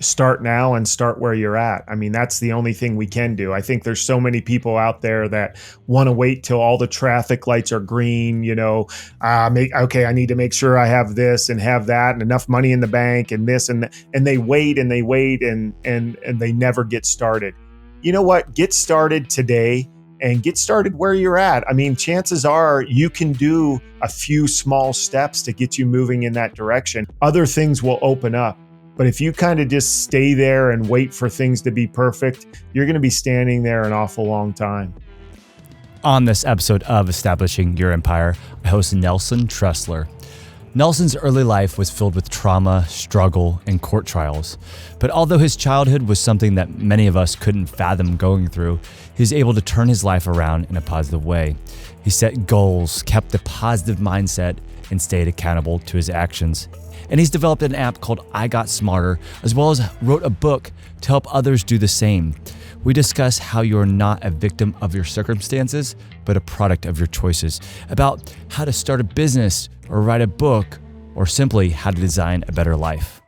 start now and start where you're at. I mean, that's the only thing we can do. I think there's so many people out there that want to wait till all the traffic lights are green, okay, I need to make sure I have this and have that and enough money in the bank and this and they wait and they wait and they never get started. You know what? Get started today and get started where you're at. I mean, chances are you can do a few small steps to get you moving in that direction. Other things will open up. But if you kind of just stay there and wait for things to be perfect, you're going to be standing there an awful long time. On this episode of Establishing Your Empire, I host Nelson Tressler. Nelson's early life was filled with trauma, struggle, and court trials. But although his childhood was something that many of us couldn't fathom going through, he was able to turn his life around in a positive way. He set goals, kept a positive mindset, and stayed accountable to his actions. And he's developed an app called IGotSmarter, as well as wrote a book to help others do the same. We discuss how you're not a victim of your circumstances, but a product of your choices, about how to start a business or write a book, or simply how to design a better life.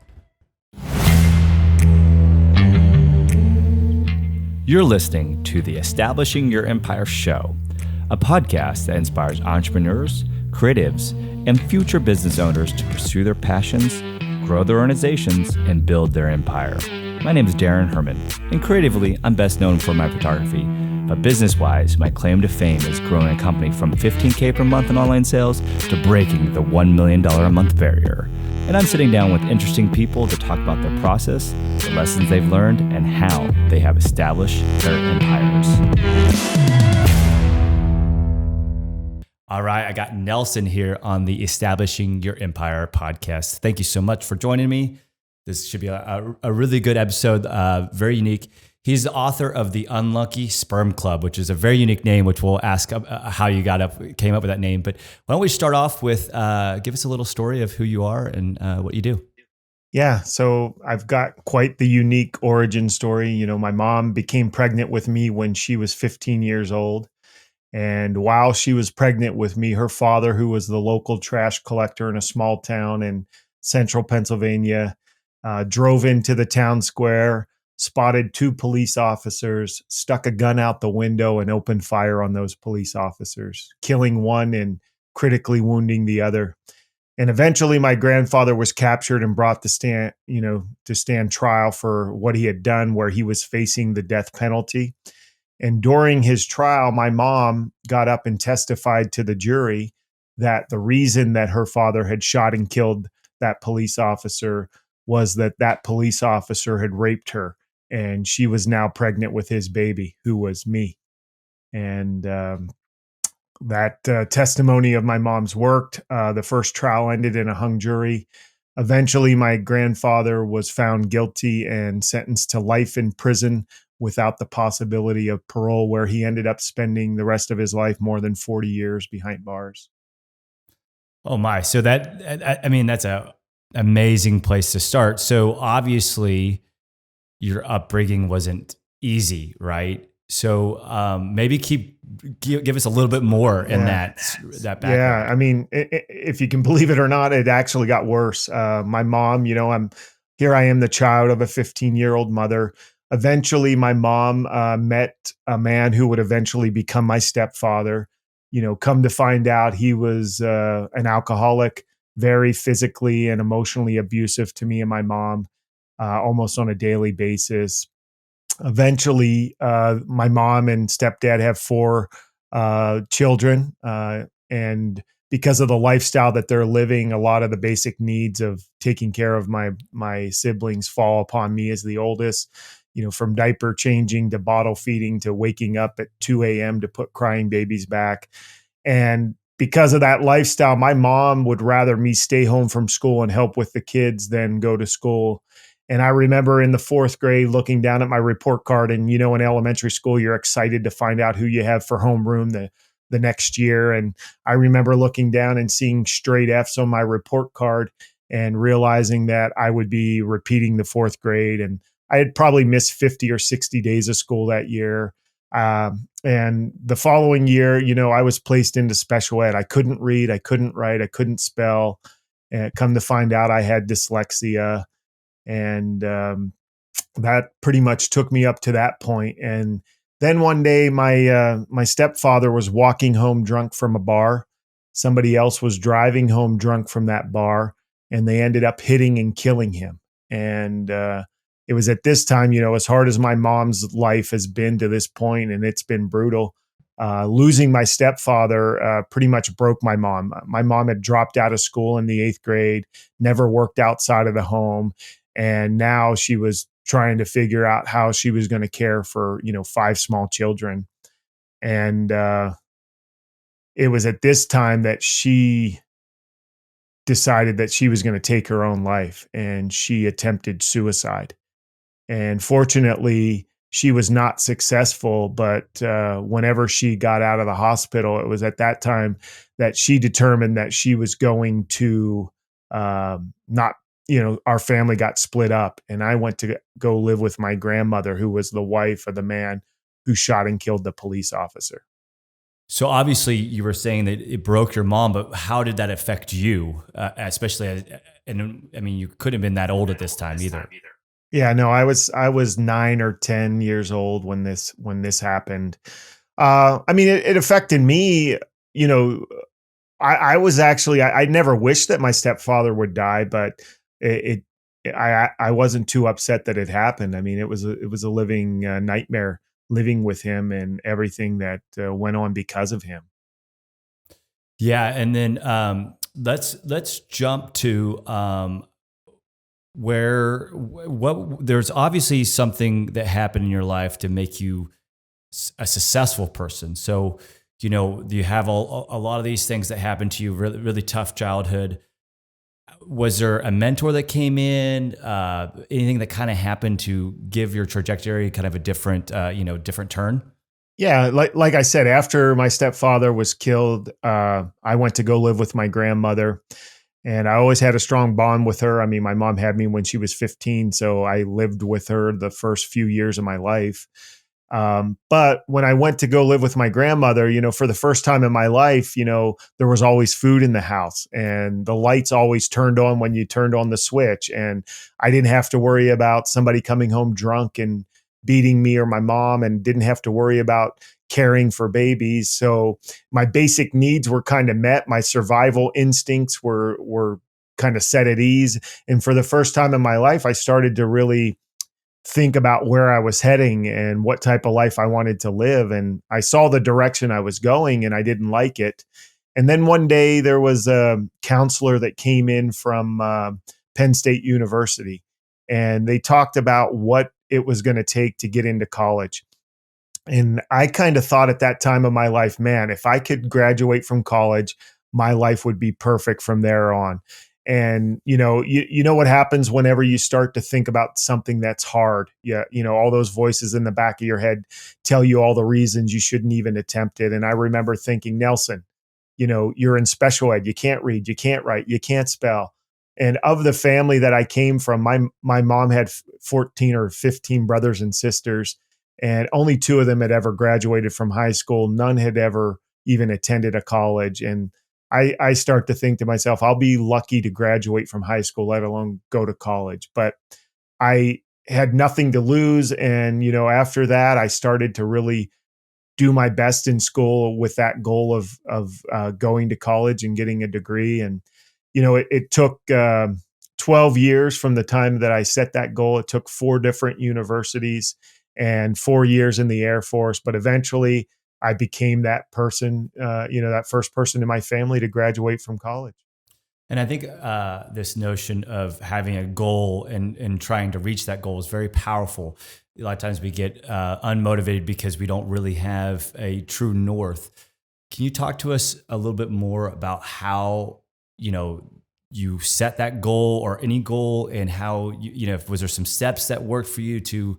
You're listening to the Establishing Your Empire show, a podcast that inspires entrepreneurs, creatives, and future business owners to pursue their passions, grow their organizations, and build their empire. My name is Daran Herrman, and creatively, I'm best known for my photography. But business-wise, my claim to fame is growing a company from $15K per month in online sales to breaking the $1 million a month barrier. And I'm sitting down with interesting people to talk about their process, the lessons they've learned, and how they have established their empires. All right, I got Nelson here on the Establishing Your Empire podcast. Thank you so much for joining me. This should be a really good episode, very unique. He's the author of the Unlucky Sperm Club, which is a very unique name, which we'll ask how you came up with that name. But why don't we start off with give us a little story of who you are and what you do. Yeah, so I've got quite the unique origin story. You know, my mom became pregnant with me when she was 15 years old. And while she was pregnant with me, her father, who was the local trash collector in a small town in central Pennsylvania, drove into the town square, spotted two police officers, stuck a gun out the window and opened fire on those police officers, killing one and critically wounding the other. And eventually my grandfather was captured and brought to stand trial for what he had done, where he was facing the death penalty. And during his trial, my mom got up and testified to the jury that the reason that her father had shot and killed that police officer was that police officer had raped her, and she was now pregnant with his baby, who was me. And that testimony of my mom's worked. The first trial ended in a hung jury. Eventually, my grandfather was found guilty and sentenced to life in prison without the possibility of parole, where he ended up spending the rest of his life, more than 40 years behind bars. Oh my. So that's a amazing place to start. So obviously your upbringing wasn't easy, right? So maybe give us a little bit more in that background. Yeah, I mean, if you can believe it or not, it actually got worse. My mom, I am the child of a 15-year-old mother. Eventually, my mom met a man who would eventually become my stepfather. Come to find out, he was an alcoholic, very physically and emotionally abusive to me and my mom, almost on a daily basis. Eventually, my mom and stepdad have 4 children, and because of the lifestyle that they're living, a lot of the basic needs of taking care of my siblings fall upon me as the oldest. From diaper changing to bottle feeding to waking up at 2 a.m. to put crying babies back. And because of that lifestyle, my mom would rather me stay home from school and help with the kids than go to school. And I remember in the 4th grade looking down at my report card, and in elementary school, you're excited to find out who you have for homeroom the next year. And I remember looking down and seeing straight F's on my report card and realizing that I would be repeating the 4th grade. And I had probably missed 50 or 60 days of school that year. And the following year, I was placed into special ed. I couldn't read, I couldn't write, I couldn't spell. And come to find out, I had dyslexia. And that pretty much took me up to that point. And then one day, my stepfather was walking home drunk from a bar. Somebody else was driving home drunk from that bar, and they ended up hitting and killing him. And it was at this time, as hard as my mom's life has been to this point, and it's been brutal. Losing my stepfather pretty much broke my mom. My mom had dropped out of school in the 8th grade, never worked outside of the home, and now she was trying to figure out how she was going to care for 5 small children. And it was at this time that she decided that she was going to take her own life, and she attempted suicide. And fortunately, she was not successful. But whenever she got out of the hospital, it was at that time that she determined that she was going to not, our family got split up. And I went to go live with my grandmother, who was the wife of the man who shot and killed the police officer. So obviously you were saying that it broke your mom, but how did that affect you? Especially, and I mean, you couldn't have been that old at this time either. Yeah, no, I was 9 or 10 years old when this happened. I mean, it affected me. You know, I was actually I never wished that my stepfather would die, but I wasn't too upset that it happened. I mean, it was a living nightmare living with him and everything that went on because of him. Yeah, and then let's jump to where what there's obviously something that happened in your life to make you a successful person. So you have a lot of these things that happened to you, really, really tough childhood. Was there a mentor that came in? Anything that kind of happened to give your trajectory kind of a different, different turn? Yeah, like I said, after my stepfather was killed, I went to go live with my grandmother, and I always had a strong bond with her. I mean, my mom had me when she was 15, so I lived with her the first few years of my life. But when I went to go live with my grandmother, for the first time in my life, there was always food in the house, and the lights always turned on when you turned on the switch. And I didn't have to worry about somebody coming home drunk and beating me or my mom, and didn't have to worry about caring for babies. So my basic needs were kind of met. My survival instincts were kind of set at ease. And for the first time in my life, I started to really think about where I was heading and what type of life I wanted to live. And I saw the direction I was going, and I didn't like it. And then one day there was a counselor that came in from Penn State University, and they talked about what it was going to take to get into college. And I kind of thought at that time of my life, man, if I could graduate from college, my life would be perfect from there on. And you know what happens whenever you start to think about something that's hard. Yeah, all those voices in the back of your head tell you all the reasons you shouldn't even attempt it. And I remember thinking, Nelson, you're in special ed. You can't read, you can't write, you can't spell. And of the family that I came from, my mom had 14 or 15 brothers and sisters, and only 2 of them had ever graduated from high school. None had ever even attended a college. And I start to think to myself, I'll be lucky to graduate from high school, let alone go to college. But I had nothing to lose. And, after that, I started to really do my best in school with that goal of going to college and getting a degree. And, it took 12 years from the time that I set that goal. It took 4 different universities and 4 years in the Air Force. But eventually I became that person, that first person in my family to graduate from college. And I think this notion of having a goal and trying to reach that goal is very powerful. A lot of times we get unmotivated because we don't really have a true north. Can you talk to us a little bit more about how, you set that goal or any goal, and how, was there some steps that worked for you to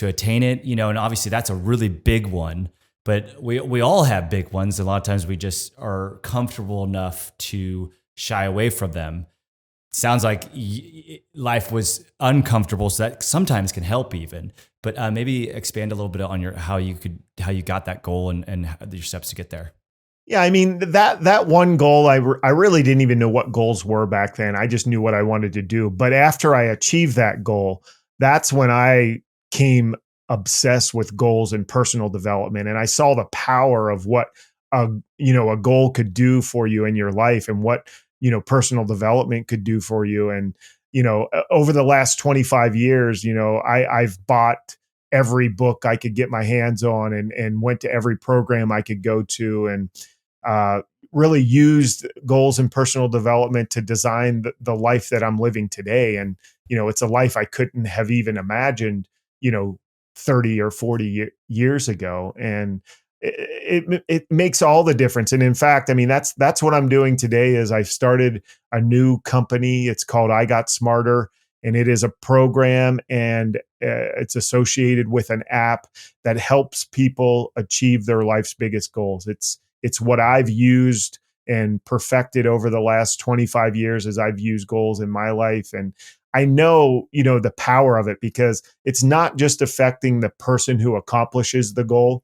attain it? And obviously that's a really big one, but we all have big ones. A lot of times we just are comfortable enough to shy away from them. Sounds like life was uncomfortable, so that sometimes can help even. But maybe expand a little bit on how you got that goal and your steps to get there. Yeah, I mean that one goal, I really didn't even know what goals were back then. I just knew what I wanted to do. But after I achieved that goal, that's when I came obsessed with goals and personal development, and I saw the power of what a a goal could do for you in your life, and what personal development could do for you. And over the last 25 years, I've bought every book I could get my hands on, and went to every program I could go to, and uh, really used goals and personal development to design the life that I'm living today. And, it's a life I couldn't have even imagined, you know, 30 or 40 years ago. And it makes all the difference. And in fact, I mean, that's what I'm doing today is I've started a new company. It's called IGotSmarter, and it is a program, and it's associated with an app that helps people achieve their life's biggest goals. It's what I've used and perfected over the last 25 years as I've used goals in my life. And I know, the power of it, because it's not just affecting the person who accomplishes the goal.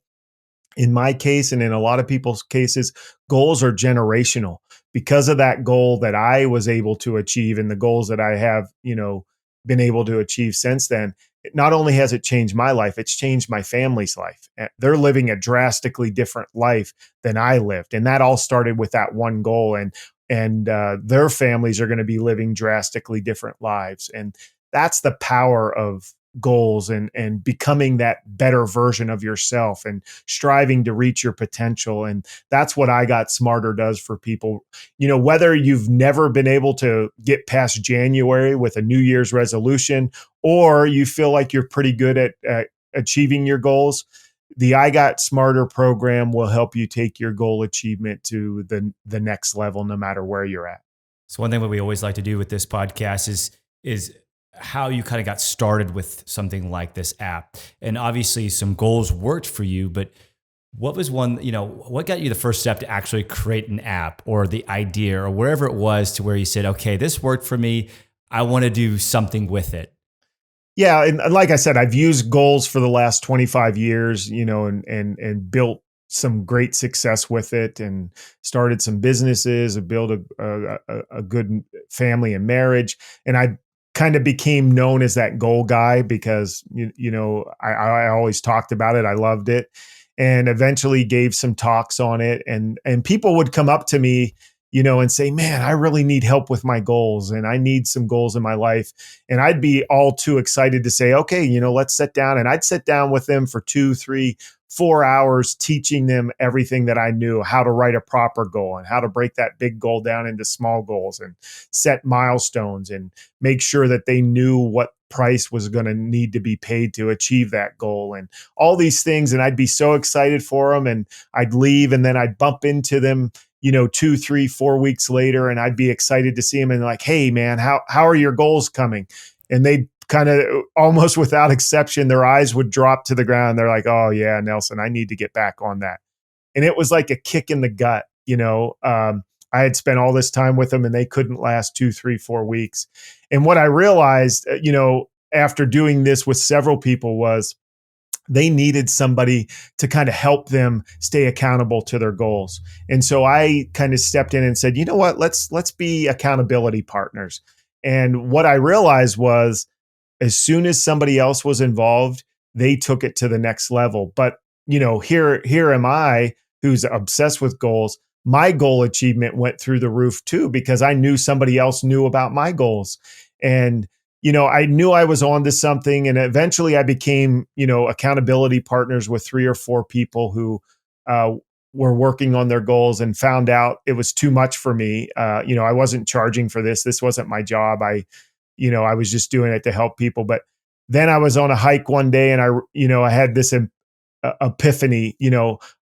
In my case, and in a lot of people's cases, goals are generational. Because of that goal that I was able to achieve, and the goals that I have, been able to achieve since then, not only has it changed my life, it's changed my family's life. They're living a drastically different life than I lived, and that all started with that one goal. And their families are going to be living drastically different lives, and that's the power of goals, and becoming that better version of yourself, and striving to reach your potential. And that's what IGotSmarter does for people. Whether you've never been able to get past January with a New Year's resolution, or you feel like you're pretty good at achieving your goals, the IGotSmarter program will help you take your goal achievement to the next level, no matter where you're at. So one thing that we always like to do with this podcast is how you kind of got started with something like this app. And obviously some goals worked for you, but what was one, what got you the first step to actually create an app, or the idea, or wherever it was, to where you said, okay, this worked for me, I want to do something with it? Yeah, and like I said, I've used goals for the last 25 years, and built some great success with it, and started some businesses, and built a good family and marriage. And I kind of became known as that goal guy, because I always talked about it. I loved it, and eventually gave some talks on it, and people would come up to me, and say, man, I really need help with my goals, and I need some goals in my life. And I'd be all too excited to say, okay, let's sit down. And I'd sit down with them for 2, 3, 4 hours, teaching them everything that I knew, how to write a proper goal, and how to break that big goal down into small goals, and set milestones, and make sure that they knew what price was going to need to be paid to achieve that goal, and all these things. And I'd be so excited for them, and I'd leave, and then I'd bump into them 2, 3, 4 weeks later, and I'd be excited to see them, and like, hey man, how are your goals coming? And they'd kind of, almost without exception, their eyes would drop to the ground. They're like, oh yeah, Nelson, I need to get back on that. And it was like a kick in the gut. I had spent all this time with them, and they couldn't last 2, 3, 4 weeks. And what I realized, after doing this with several people, was they needed somebody to kind of help them stay accountable to their goals. And so I kind of stepped in and said, you know what, let's be accountability partners. And what I realized was, as soon as somebody else was involved, they took it to the next level. But, here am I, who's obsessed with goals. My goal achievement went through the roof too, because I knew somebody else knew about my goals. And I knew I was onto something, and eventually I became, accountability partners with 3 or 4 people who uh, were working on their goals, and found out it was too much for me. I wasn't charging for this. This wasn't my job. I was just doing it to help people. But then I was on a hike one day, and I had this epiphany,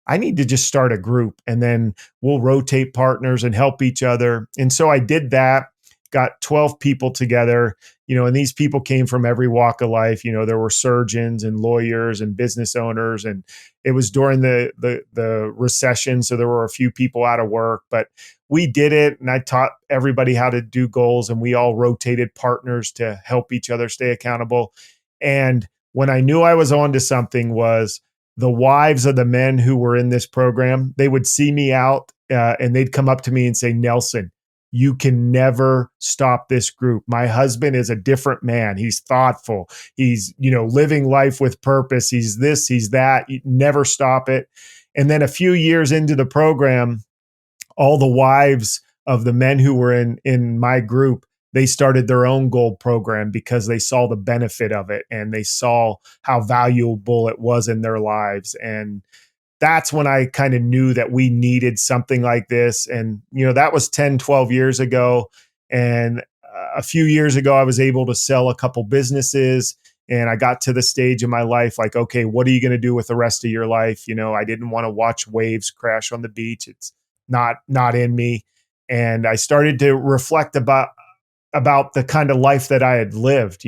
I need to just start a group, and then we'll rotate partners and help each other. And so I did that, got 12 people together, and these people came from every walk of life. There were surgeons and lawyers and business owners, and it was during the recession. So there were a few people out of work, but we did it. And I taught everybody how to do goals, and we all rotated partners to help each other stay accountable. And when I knew I was onto something was, the wives of the men who were in this program, they would see me out and they'd come up to me and say, Nelson, you can never stop this group. My husband is a different man. He's thoughtful. He's, living life with purpose. He's this, he's that. You never stop it. And then a few years into the program, all the wives of the men who were in my group, they started their own gold program because they saw the benefit of it and they saw how valuable it was in their lives. And that's when I kind of knew that we needed something like this. And, that was 10, 12 years ago. And a few years ago, I was able to sell a couple businesses. And I got to the stage in my life like, okay, what are you going to do with the rest of your life? I didn't want to watch waves crash on the beach. It's not in me. And I started to reflect about the kind of life that I had lived,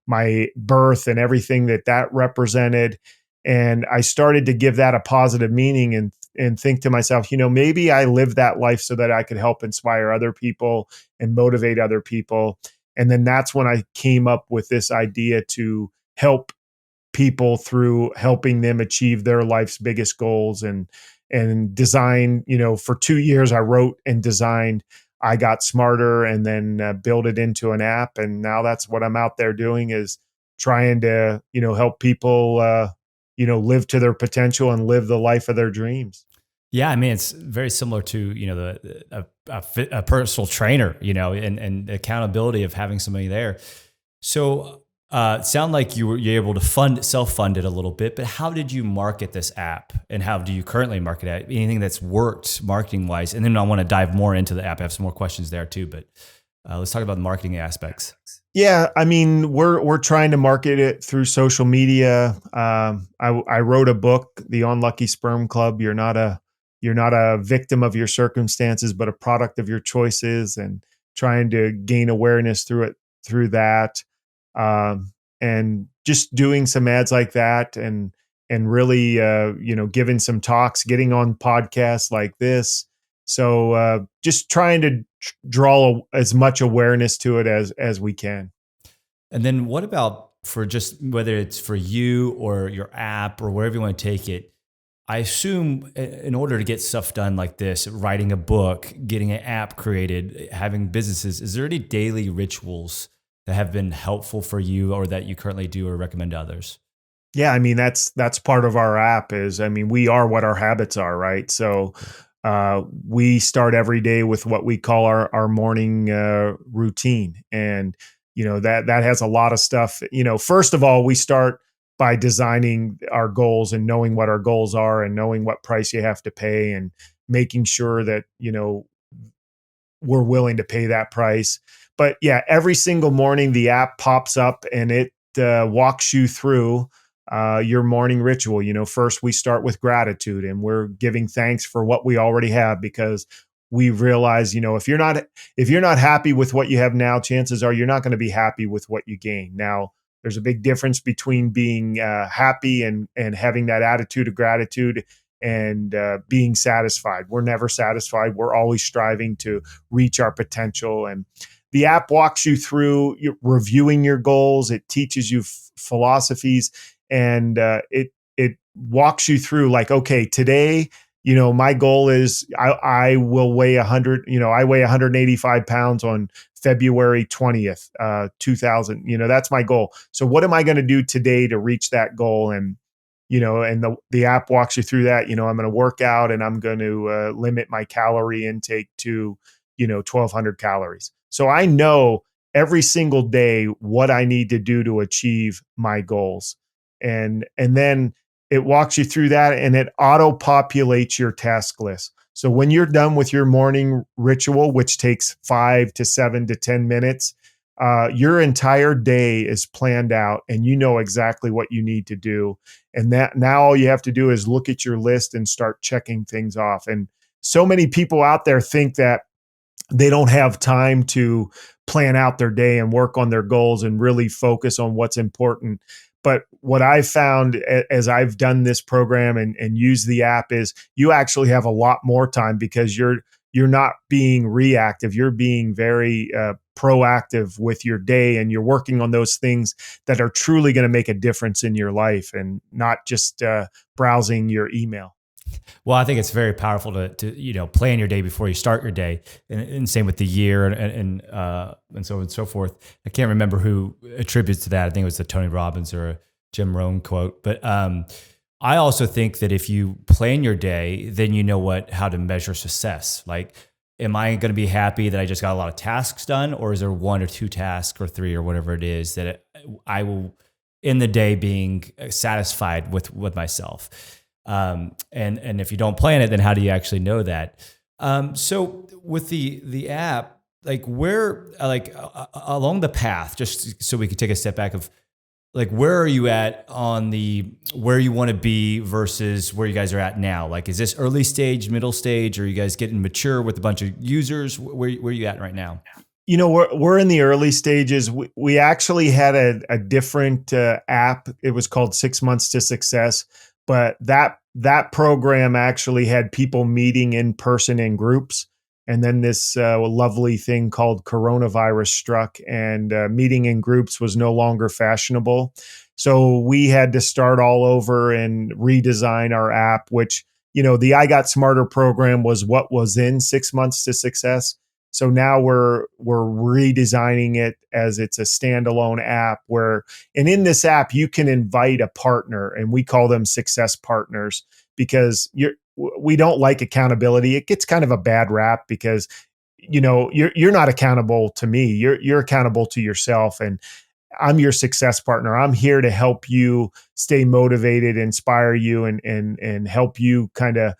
my birth and everything that represented. And I started to give that a positive meaning and think to myself, maybe I lived that life so that I could help inspire other people and motivate other people. And then that's when I came up with this idea to help people through helping them achieve their life's biggest goals and design, for 2 years, I wrote and designed IGotSmarter and then build it into an app. And now that's what I'm out there doing, is trying to, help people, live to their potential and live the life of their dreams. Yeah, I mean, it's very similar to a personal trainer, and the accountability of having somebody there. So, it sounded like you're able to self-fund it a little bit, but how did you market this app, and how do you currently market it? Anything that's worked marketing wise, and then I want to dive more into the app. I have some more questions there too, but let's talk about the marketing aspects. Yeah, I mean, we're trying to market it through social media. I wrote a book, The Unlucky Sperm Club. You're not a victim of your circumstances, but a product of your choices, and trying to gain awareness through that, and just doing some ads like that, and really, giving some talks, getting on podcasts like this. So just trying to draw as much awareness to it as we can. And then what about for just whether it's for you or your app or wherever you want to take it? I assume in order to get stuff done like this, writing a book, getting an app created, having businesses, is there any daily rituals that have been helpful for you or that you currently do or recommend to others? Yeah, I mean, that's part of our app we are what our habits are, right? So we start every day with what we call our morning routine. And, that has a lot of stuff. First of all, we start by designing our goals and knowing what our goals are and knowing what price you have to pay and making sure that, we're willing to pay that price. But yeah, every single morning the app pops up and it walks you through your morning ritual. First we start with gratitude, and we're giving thanks for what we already have, because we realize, if you're not happy with what you have now, chances are you're not going to be happy with what you gain. Now, there's a big difference between being happy and having that attitude of gratitude and being satisfied. We're never satisfied. We're always striving to reach our potential. And the app walks you through reviewing your goals. It teaches you philosophies, and it walks you through like, okay, today, my goal is I will weigh 100. I weigh 185 pounds on February 20th, 2000. That's my goal. So what am I going to do today to reach that goal? And the app walks you through that. I'm going to work out, and I'm going to limit my calorie intake to 1,200 calories. So I know every single day what I need to do to achieve my goals. And then it walks you through that, and it auto populates your task list. So when you're done with your morning ritual, which takes 5 to 7 to 10 minutes, your entire day is planned out, and you know exactly what you need to do. And that now all you have to do is look at your list and start checking things off. And so many people out there think that they don't have time to plan out their day and work on their goals and really focus on what's important. But what I've found as I've done this program and used the app is you actually have a lot more time, because you're not being reactive. You're being very proactive with your day, and you're working on those things that are truly going to make a difference in your life, and not just browsing your email. Well, I think it's very powerful to plan your day before you start your day, and same with the year and so on and so forth. I can't remember who attributes to that. I think it was a Tony Robbins or a Jim Rohn quote. But I also think that if you plan your day, then you know how to measure success. Like, am I going to be happy that I just got a lot of tasks done, or is there one or two tasks or three or whatever it is that I will in the day being satisfied with myself? And if you don't plan it, then how do you actually know that? So with the app, like where, along the path, just so we could take a step back of like, where are you at on where you want to be versus where you guys are at now? Like, is this early stage, middle stage, or are you guys getting mature with a bunch of users? Where are you at right now? We're in the early stages. We actually had a different app. It was called 6 Months to Success, but that program actually had people meeting in person in groups. And then this lovely thing called coronavirus struck, and meeting in groups was no longer fashionable. So we had to start all over and redesign our app, which, the IGotSmarter program was what was in 6 Months to Success. So now we're redesigning it as it's a standalone app and in this app, you can invite a partner, and we call them success partners, because we don't like accountability. It gets kind of a bad rap because, you're not accountable to me. You're accountable to yourself, and I'm your success partner. I'm here to help you stay motivated, inspire you, and help you kind of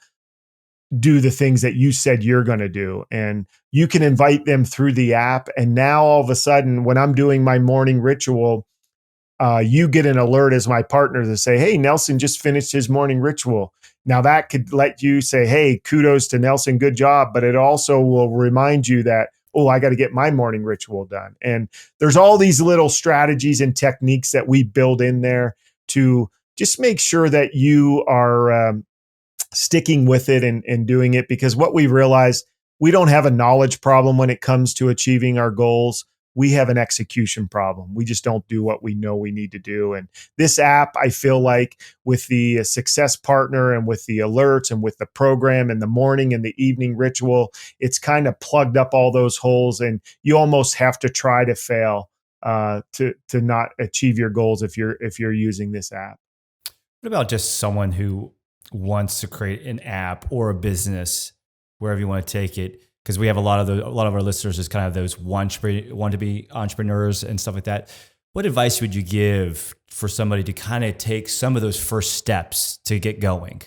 do the things that you said you're going to do. And you can invite them through the app. And now all of a sudden, when I'm doing my morning ritual, you get an alert as my partner to say, hey, Nelson just finished his morning ritual. Now that could let you say, hey, kudos to Nelson, good job. But it also will remind you that, oh, I got to get my morning ritual done. And there's all these little strategies and techniques that we build in there to just make sure that you are sticking with it and doing it, because what we realized, we don't have a knowledge problem when it comes to achieving our goals. We have an execution problem. We just don't do what we know we need to do. And this app, I feel like, with the success partner and with the alerts and with the program and the morning and the evening ritual, it's kind of plugged up all those holes, and you almost have to try to fail to not achieve your goals if you're using this app. What about just someone who wants to create an app or a business, wherever you want to take it? Because we have a lot of our listeners is kind of those want to be entrepreneurs and stuff like that. What advice would you give for somebody to kind of take some of those first steps to get going?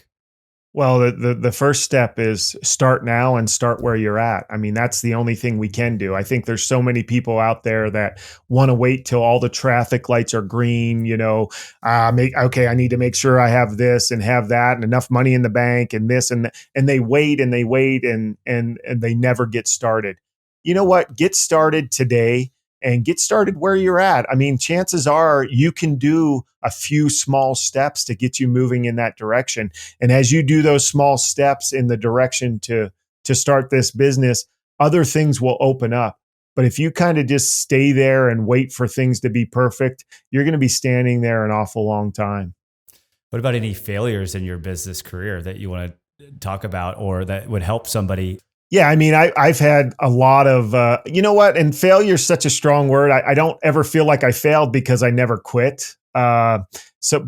Well, the first step is start now and start where you're at. I mean, that's the only thing we can do. I think there's so many people out there that want to wait till all the traffic lights are green, I need to make sure I have this and have that and enough money in the bank and this and they wait and they wait and they never get started. You know what? Get started today and get started where you're at. I mean, chances are you can do a few small steps to get you moving in that direction. And as you do those small steps in the direction to start this business, other things will open up. But if you kind of just stay there and wait for things to be perfect, you're going to be standing there an awful long time. What about any failures in your business career that you want to talk about, or that would help somebody? Yeah, I mean, I've had a lot of, and failure is such a strong word. I don't ever feel like I failed because I never quit. But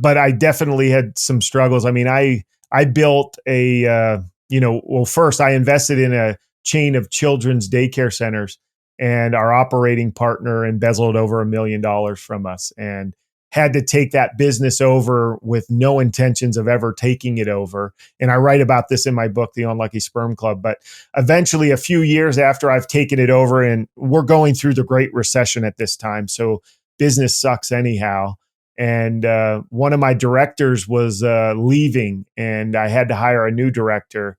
I definitely had some struggles. I mean, I built first I invested in a chain of children's daycare centers, and our operating partner embezzled over $1 million from us, and had to take that business over with no intentions of ever taking it over. And I write about this in my book, The Unlucky Sperm Club. But eventually, a few years after I've taken it over, and we're going through the Great Recession at this time, so business sucks anyhow. And one of my directors was leaving, and I had to hire a new director.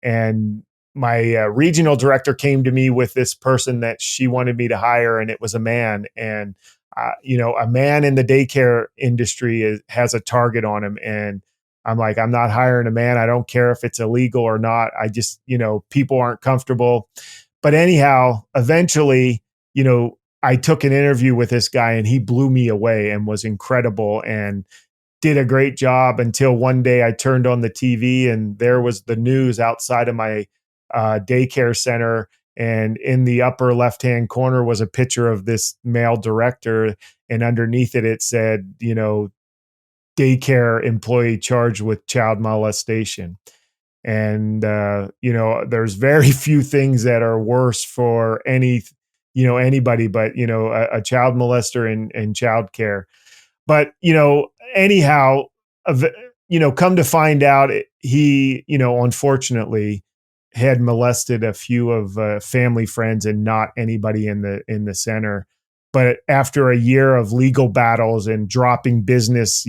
And my regional director came to me with this person that she wanted me to hire, and it was a man. And a man in the daycare industry has a target on him, and I'm like, I'm not hiring a man. I don't care if it's illegal or not. I just, people aren't comfortable. But anyhow, eventually, I took an interview with this guy and he blew me away and was incredible and did a great job until one day I turned on the TV and there was the news outside of my daycare center. And in the upper left-hand corner was a picture of this male director. And underneath it, it said, daycare employee charged with child molestation. And, there's very few things that are worse for anybody, but, a child molester and child care. But, anyhow, come to find out he, unfortunately had molested a few of family friends and not anybody in the center. But after a year of legal battles and dropping business,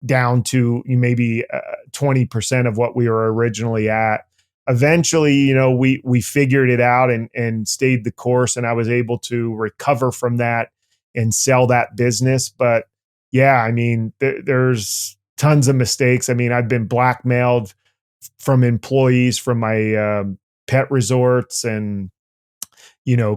down to maybe 20% of what we were originally at, eventually, we figured it out and stayed the course. And I was able to recover from that and sell that business. But yeah, I mean, there's tons of mistakes. I mean, I've been blackmailed from employees from my pet resorts and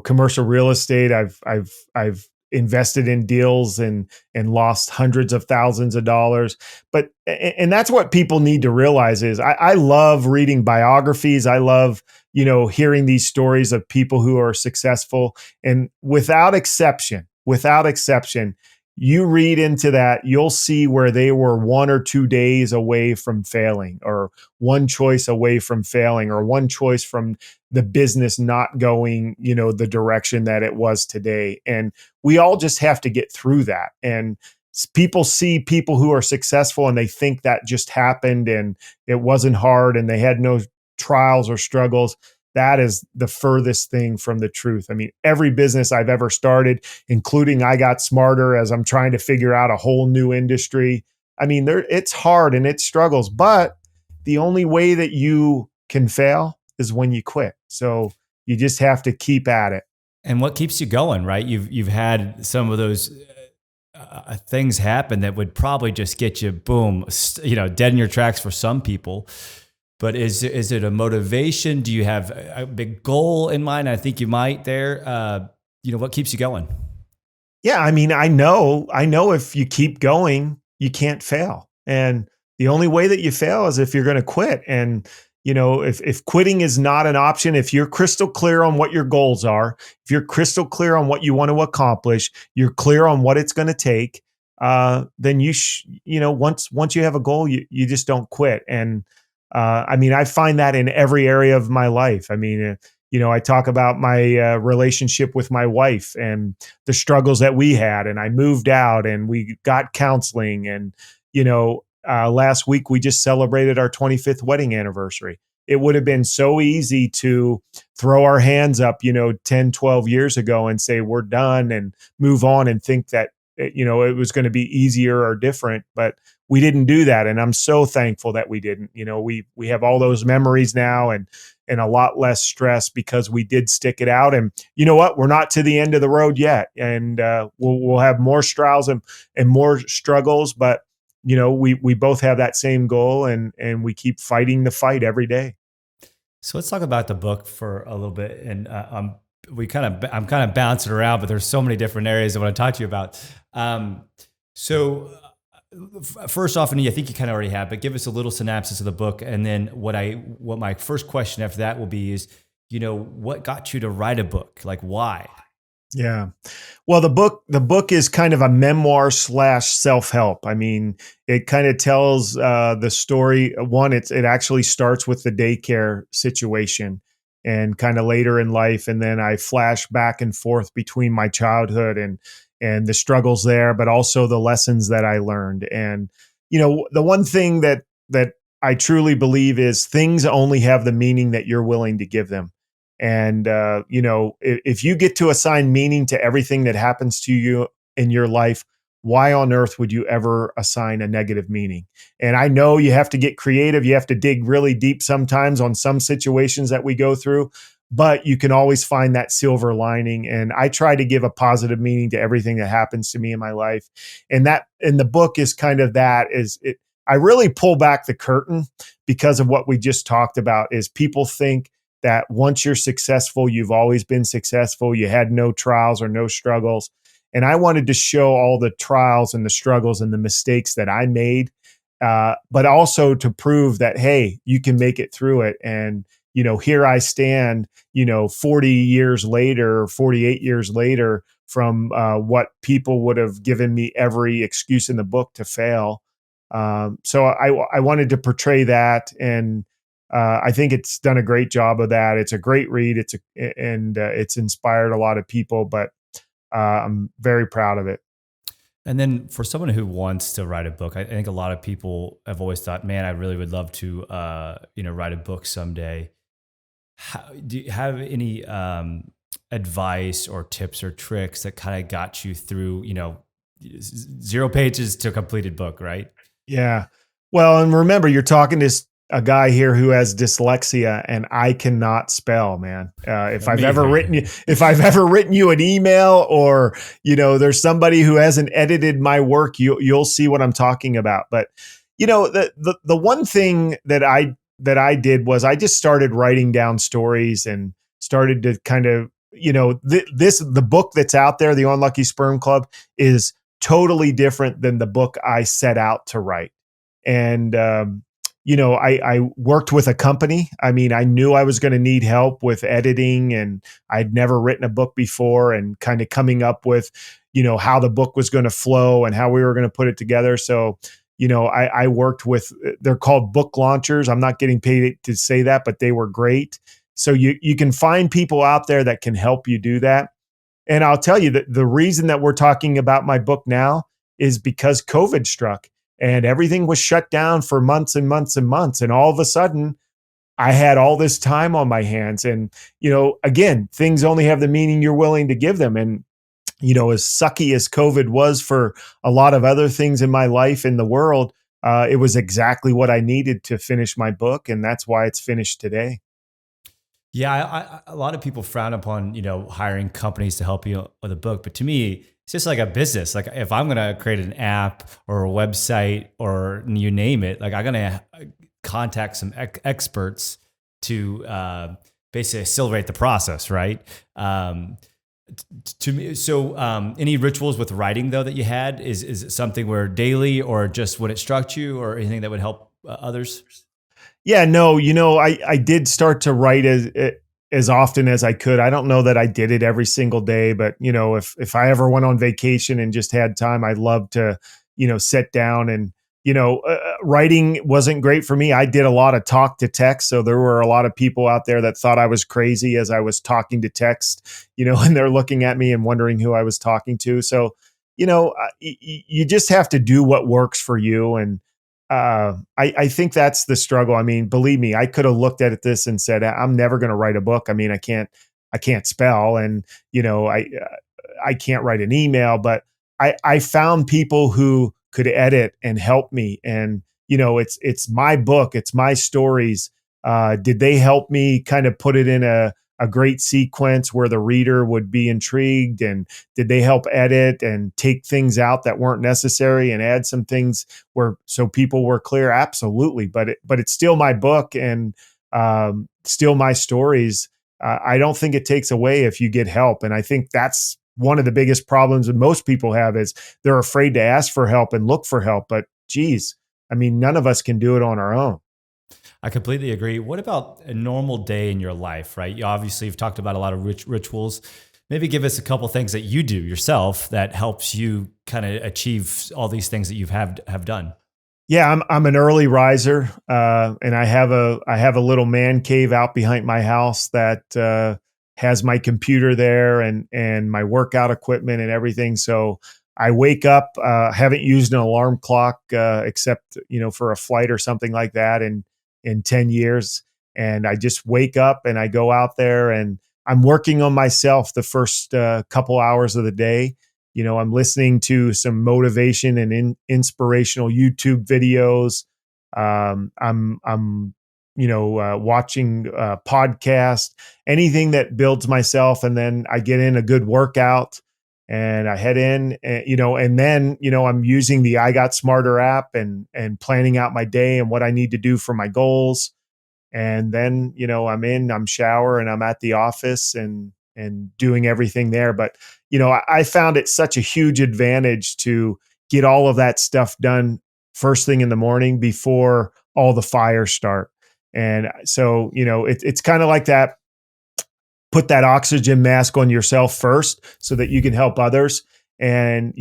commercial real estate. I've invested in deals and lost hundreds of thousands of dollars. But and that's what people need to realize is I love reading biographies. I love hearing these stories of people who are successful, and without exception, you read into that, you'll see where they were 1 or 2 days away from failing, or one choice away from failing, or one choice from the business not going, the direction that it was today. And we all just have to get through that. And people see people who are successful and they think that just happened and it wasn't hard and they had no trials or struggles. That is the furthest thing from the truth. I mean, every business I've ever started, including IGotSmarter, as I'm trying to figure out a whole new industry. I mean, it's hard and it struggles, but the only way that you can fail is when you quit. So you just have to keep at it. And what keeps you going, right? You've had some of those things happen that would probably just get you, boom, dead in your tracks for some people. But is it a motivation? Do you have a big goal in mind? I think you might there. What keeps you going? Yeah, I mean, I know if you keep going, you can't fail. And the only way that you fail is if you're going to quit. And, if quitting is not an option, if you're crystal clear on what your goals are, if you're crystal clear on what you want to accomplish, you're clear on what it's going to take, then once you have a goal, you just don't quit. And, I mean, I find that in every area of my life. I mean, I talk about my relationship with my wife and the struggles that we had, and I moved out and we got counseling. And, last week we just celebrated our 25th wedding anniversary. It would have been so easy to throw our hands up, 10, 12 years ago and say, we're done and move on and think that, it was going to be easier or different, but we didn't do that. And I'm so thankful that we didn't. We have all those memories now and a lot less stress because we did stick it out. And you know what? We're not to the end of the road yet. And we'll have more trials and more struggles, but we both have that same goal and we keep fighting the fight every day. So let's talk about the book for a little bit. And I'm kind of bouncing around, but there's so many different areas I want to talk to you about. First off, and I think you kind of already have, but give us a little synopsis of the book. And then what my first question after that will be is, what got you to write a book? Like, why? Yeah. Well, the book is kind of a memoir / self-help. I mean, it kind of tells the story. One, it actually starts with the daycare situation and kind of later in life. And then I flash back and forth between my childhood and the struggles there, but also the lessons that I learned. And, the one thing that I truly believe is things only have the meaning that you're willing to give them. And, if you get to assign meaning to everything that happens to you in your life, why on earth would you ever assign a negative meaning? And I know you have to get creative. You have to dig really deep sometimes on some situations that we go through, but you can always find that silver lining. And I try to give a positive meaning to everything that happens to me in my life. And the book is kind of that I really pull back the curtain because of what we just talked about. Is people think that once you're successful, you've always been successful. You had no trials or no struggles. And I wanted to show all the trials and the struggles and the mistakes that I made, but also to prove that, hey, you can make it through it. And, here I stand, 40 years later, 48 years later, from what people would have given me every excuse in the book to fail. So I wanted to portray that, and I think it's done a great job of that. It's a great read. It's inspired a lot of people, but I'm very proud of it. And then for someone who wants to write a book, I think a lot of people have always thought, man, I really would love to, write a book someday. Do you have any advice or tips or tricks that kind of got you through, 0 pages to a completed book, right? Yeah. Well, and remember, you're talking to a guy here who has dyslexia, and I cannot spell, man. If I've ever written you an email, or there's somebody who hasn't edited my work, you'll see what I'm talking about. But the one thing that I did was I just started writing down stories and started to kind of the book that's out there, the Unlucky Sperm Club, is totally different than the book I set out to write. And I worked with a company. I mean, I knew I was going to need help with editing, and I'd never written a book before, and kind of coming up with, how the book was going to flow and how we were going to put it together. So, I worked with, they're called book launchers. I'm not getting paid to say that, but they were great. So you can find people out there that can help you do that. And I'll tell you that the reason that we're talking about my book now is because COVID struck and everything was shut down for months and months and months. And all of a sudden, I had all this time on my hands. And, again, things only have the meaning you're willing to give them. And, as sucky as COVID was for a lot of other things in my life in the world, it was exactly what I needed to finish my book. And that's why it's finished today. Yeah, a lot of people frown upon, hiring companies to help you with a book. But to me, it's just like a business. Like if I'm going to create an app or a website or you name it, like I'm going to contact some experts to basically accelerate the process, right? To me, so any rituals with writing though that you had, is it something where daily or just when it struck you, or anything that would help others? Yeah, no, I did start to write as often as I could. I don't know that I did it every single day, but if I ever went on vacation and just had time, I'd love to, sit down and, writing wasn't great for me. I did a lot of talk to text. So there were a lot of people out there that thought I was crazy as I was talking to text, and they're looking at me and wondering who I was talking to. So, you just have to do what works for you. And, I think that's the struggle. I mean, believe me, I could have looked at this and said, I'm never going to write a book. I mean, I can't spell, and I can't write an email, but I found people who could edit and help me. And, it's my book. It's my stories. Did they help me kind of put it in a great sequence where the reader would be intrigued? And did they help edit and take things out that weren't necessary and add some things so people were clear? Absolutely. But it's still my book, and still my stories. I don't think it takes away if you get help. And I think that's one of the biggest problems that most people have, is they're afraid to ask for help and look for help. But geez, I mean, none of us can do it on our own. I completely agree. What about a normal day in your life, right? You obviously have talked about a lot of rituals. Maybe give us a couple things that you do yourself that helps you kind of achieve all these things that you've have done. Yeah, I'm an early riser, and I have a little man cave out behind my house that has my computer there and my workout equipment and everything. So I wake up, haven't used an alarm clock except for a flight or something like that in 10 years, and I just wake up and I go out there and I'm working on myself the first couple hours of the day. I'm listening to some motivation and inspirational YouTube videos. I'm watching podcast, anything that builds myself. And then I get in a good workout. and I head in, and, and then, I'm using the IGotSmarter app and planning out my day and what I need to do for my goals. And then, I'm shower and I'm at the office and doing everything there. But, I found it such a huge advantage to get all of that stuff done first thing in the morning before all the fires start. And so, it's kind of like that, put that oxygen mask on yourself first so that you can help others. And,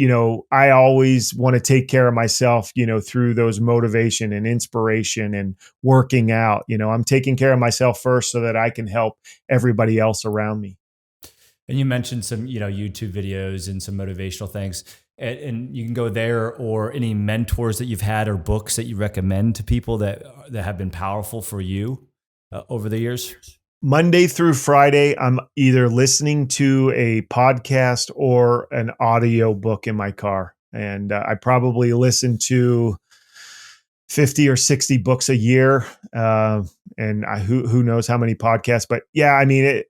I always want to take care of myself, through those motivation and inspiration and working out. I'm taking care of myself first so that I can help everybody else around me. And you mentioned some, YouTube videos and some motivational things, and you can go there, or any mentors that you've had or books that you recommend to people that have been powerful for you over the years. Monday through Friday, I'm either listening to a podcast or an audio book in my car. And I probably listen to 50 or 60 books a year. Who knows how many podcasts, but yeah, I mean,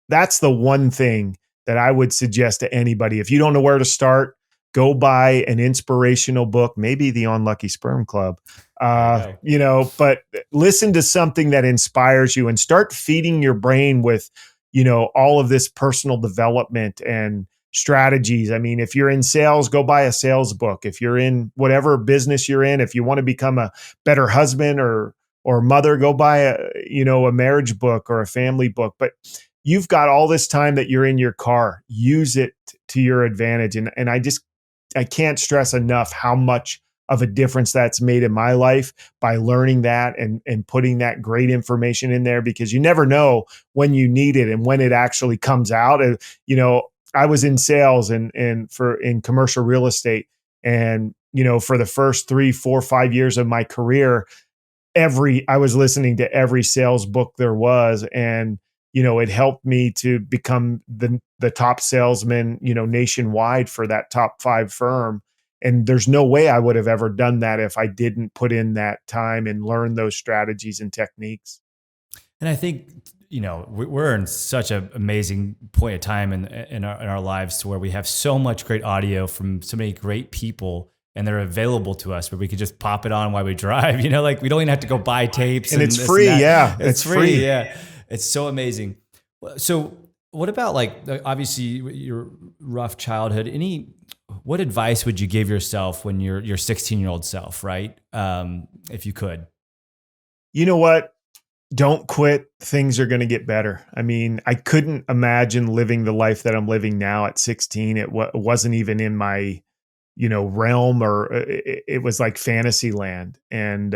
that's the one thing that I would suggest to anybody. If you don't know where to start, go buy an inspirational book, maybe the Unlucky Sperm Club, but listen to something that inspires you and start feeding your brain with, all of this personal development and strategies. I mean, if you're in sales, go buy a sales book. If you're in whatever business you're in, if you want to become a better husband or mother, go buy a marriage book or a family book. But you've got all this time that you're in your car, use it to your advantage. And I can't stress enough how much of a difference that's made in my life by learning that and putting that great information in there, because you never know when you need it and when it actually comes out. And, I was in sales and in commercial real estate. And, for the first 3, 4, 5 years of my career, I was listening to every sales book there was. And, it helped me to become the top salesman, nationwide for that top 5 firm. And there's no way I would have ever done that if I didn't put in that time and learn those strategies and techniques. And I think, we're in such an amazing point of time in our lives, to where we have so much great audio from so many great people, and they're available to us, where we could just pop it on while we drive. Like, we don't even have to go buy tapes. And it's free. Yeah. It's free. Yeah. It's so amazing. So what about, like, obviously your rough childhood? What advice would you give yourself when your 16-year-old self, right? If you could. You know what? Don't quit. Things are going to get better. I mean, I couldn't imagine living the life that I'm living now at 16. It wasn't even in my, realm, or it was like fantasy land. And,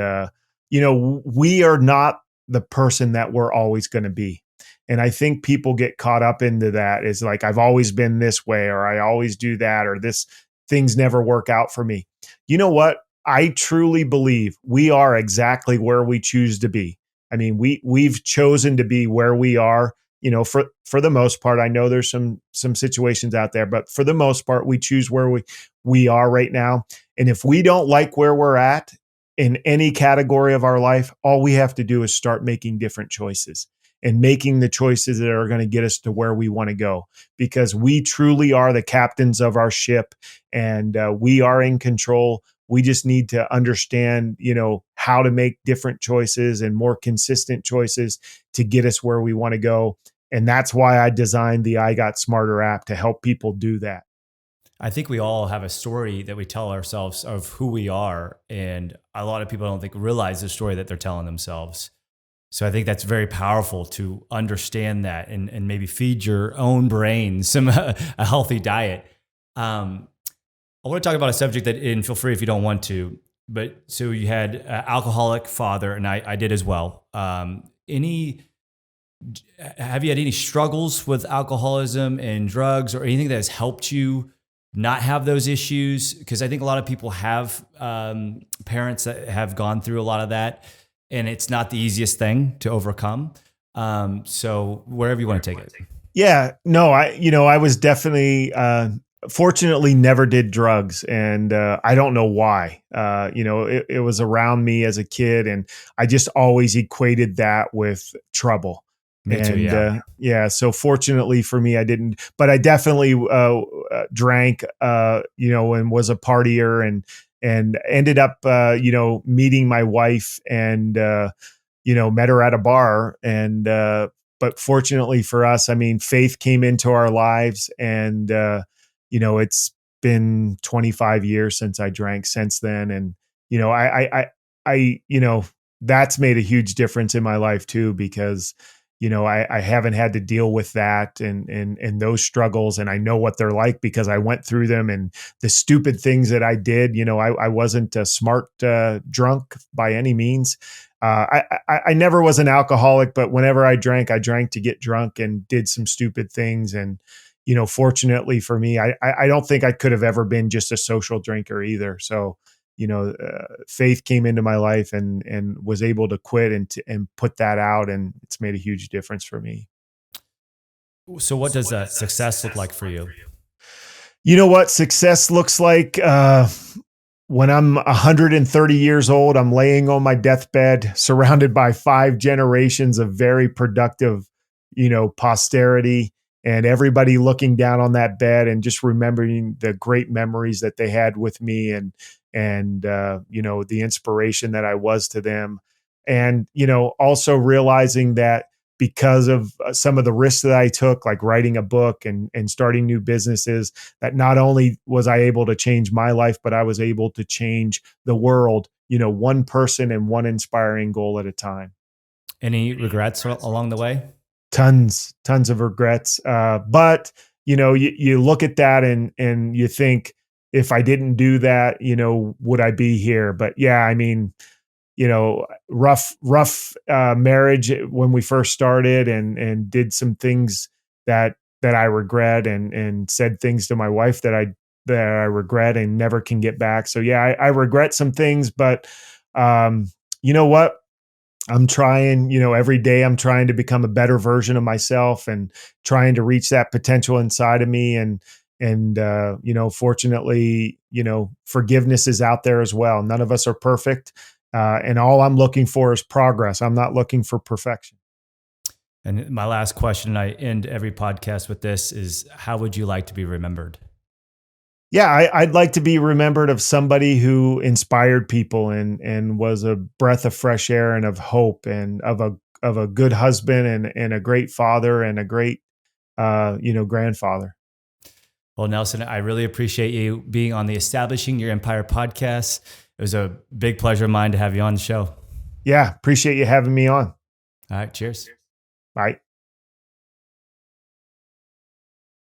we are not the person that we're always going to be. And I think people get caught up into that. Is like, I've always been this way, or I always do that, or things never work out for me. You know what? I truly believe we are exactly where we choose to be. I mean, we've chosen to be where we are, for the most part. I know there's some situations out there, but for the most part, we choose where we are right now. And if we don't like where we're at in any category of our life, all we have to do is start making different choices and making the choices that are going to get us to where we want to go, because we truly are the captains of our ship, and we are in control. We just need to understand, how to make different choices and more consistent choices to get us where we want to go. And that's why I designed the IGotSmarter app, to help people do that. I think we all have a story that we tell ourselves of who we are. And a lot of people don't realize the story that they're telling themselves. So I think that's very powerful to understand that, and maybe feed your own brain a healthy diet. I want to talk about a subject that, and feel free if you don't want to, but so you had an alcoholic father, and I did as well. Have you had any struggles with alcoholism and drugs, or anything that has helped you not have those issues? Because I think a lot of people have parents that have gone through a lot of that, and it's not the easiest thing to overcome. So wherever you want to take it. Yeah, no, I was definitely, fortunately never did drugs, and I don't know why. It was around me as a kid, and I just always equated that with trouble. Me too. And Yeah. yeah, so fortunately for me, I didn't, but I definitely drank, and was a partier, and ended up, meeting my wife, and met her at a bar, and but fortunately for us, I mean, faith came into our lives, and it's been 25 years since I drank since then, and you know, I that's made a huge difference in my life too, because I haven't had to deal with that, and those struggles, and I know what they're like because I went through them, and the stupid things that I did. I wasn't a smart drunk by any means. I never was an alcoholic, but whenever I drank to get drunk and did some stupid things. And fortunately for me, I don't think I could have ever been just a social drinker either. So faith came into my life, and was able to quit, and put that out, and it's made a huge difference for me. So what does success look like for you? You know what success looks like? When I'm 130 years old, I'm laying on my deathbed, surrounded by 5 generations of very productive, posterity, and everybody looking down on that bed and just remembering the great memories that they had with me, and the inspiration that I was to them. And, also realizing that because of some of the risks that I took, like writing a book, and starting new businesses, that not only was I able to change my life, but I was able to change the world, one person and one inspiring goal at a time. Any regrets along the way? Tons of regrets. But you look at that, and you think, if I didn't do that, would I be here? But yeah, I mean, rough marriage when we first started, and did some things that I regret, and said things to my wife that I regret and never can get back. So yeah, I regret some things, but you know what? I'm trying, every day I'm trying to become a better version of myself, and trying to reach that potential inside of me. And fortunately, forgiveness is out there as well. None of us are perfect. And all I'm looking for is progress. I'm not looking for perfection. And my last question, I end every podcast with this, is how would you like to be remembered? Yeah, I'd like to be remembered of somebody who inspired people, and was a breath of fresh air and of hope, and of a good husband, and a great father, and a great grandfather. Well, Nelson, I really appreciate you being on the Establishing Your Empire podcast. It was a big pleasure of mine to have you on the show. Yeah, appreciate you having me on. All right, cheers. Bye.